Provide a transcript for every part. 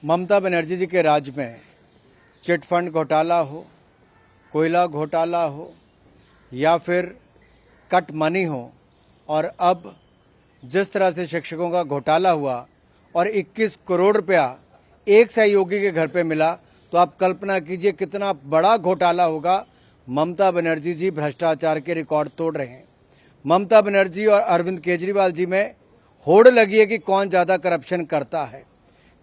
ममता बनर्जी जी के राज में chit fund घोटाला हो, कोयला घोटाला हो या फिर कट मनी हो, और अब जिस तरह से शिक्षकों का घोटाला हुआ और 21 करोड़ रुपया एक सहयोगी के घर पे मिला, तो आप कल्पना कीजिए कितना बड़ा घोटाला होगा। ममता बनर्जी जी भ्रष्टाचार के रिकॉर्ड तोड़ रहे हैं। ममता बनर्जी और अरविंद केजरीवाल जी में होड़ लगी है कि कौन ज़्यादा करप्शन करता है।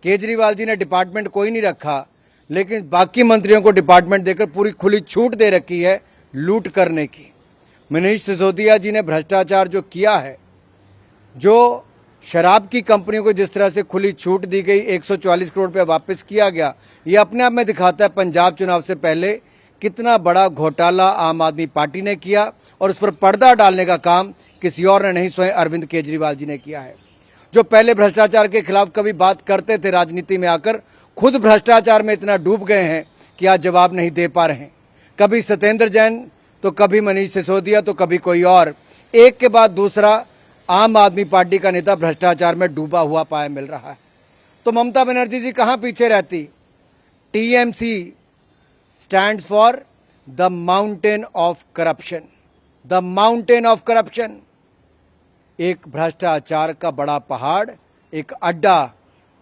केजरीवाल जी ने डिपार्टमेंट कोई नहीं रखा, लेकिन बाकी मंत्रियों को डिपार्टमेंट देकर पूरी खुली छूट दे रखी है लूट करने की। मनीष सिसोदिया जी ने भ्रष्टाचार जो किया है, जो शराब की कंपनियों को जिस तरह से खुली छूट दी गई, 144 करोड़ रुपया वापस किया गया, ये अपने आप में दिखाता है पंजाब चुनाव से पहले कितना बड़ा घोटाला आम आदमी पार्टी ने किया, और उस पर पर्दा डालने का काम किसी और ने नहीं, स्वयं अरविंद केजरीवाल जी ने किया है। जो पहले भ्रष्टाचार के खिलाफ कभी बात करते थे राजनीति में आकर, खुद भ्रष्टाचार में इतना डूब गए हैं कि आज जवाब नहीं दे पा रहे हैं। कभी सत्येंद्र जैन, तो कभी मनीष सिसोदिया, तो कभी कोई और, एक के बाद दूसरा आम आदमी पार्टी का नेता भ्रष्टाचार में डूबा हुआ पाया मिल रहा है। तो ममता बनर्जी जी कहां पीछे रहती। TMC stands for the mountain of corruption, the mountain of corruption. एक भ्रष्टाचार का बड़ा पहाड़, एक अड्डा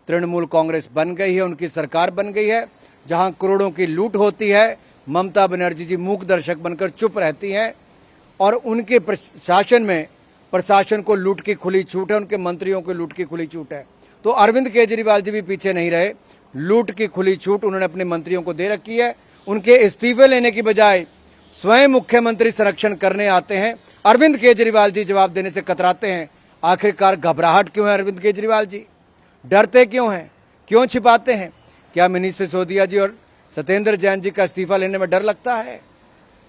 तृणमूल कांग्रेस बन गई है, उनकी सरकार बन गई है, जहां करोड़ों की लूट होती है। ममता बनर्जी जी मूक दर्शक बनकर चुप रहती हैं, और उनके शासन में प्रशासन को लूट की खुली छूट है, उनके मंत्रियों को लूट की खुली छूट है। तो अरविंद केजरीवाल जी भी पीछे नहीं रहे, लूट की खुली छूट उन्होंने अपने मंत्रियों को दे रखी है। उनके इस्तीफे लेने की बजाय स्वयं मुख्यमंत्री संरक्षण करने आते हैं। अरविंद केजरीवाल जी जवाब देने से कतराते हैं। आखिरकार घबराहट क्यों है अरविंद केजरीवाल जी? डरते क्यों हैं? क्यों छिपाते हैं? क्या मनीष सिसोदिया जी और सत्येंद्र जैन जी का इस्तीफा लेने में डर लगता है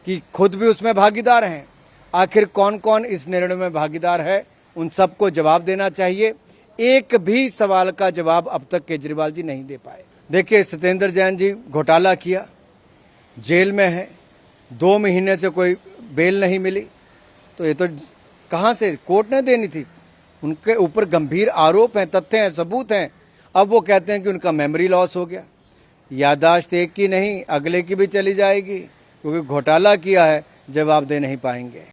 कि खुद भी उसमें भागीदार हैं? आखिर कौन कौन इस निर्णय में भागीदार है, उन सबको जवाब देना चाहिए। एक भी सवाल का जवाब अब तक केजरीवाल जी नहीं दे पाए। देखिए, सत्येंद्र जैन जी घोटाला किया, जेल में है, 2 महीने से कोई बेल नहीं मिली, तो ये तो कहाँ से कोर्ट ने देनी थी। उनके ऊपर गंभीर आरोप हैं, तथ्य हैं, सबूत हैं। अब वो कहते हैं कि उनका मेमोरी लॉस हो गया, याददाश्त एक की नहीं अगले की भी चली जाएगी, क्योंकि घोटाला किया है, जवाब दे नहीं पाएंगे।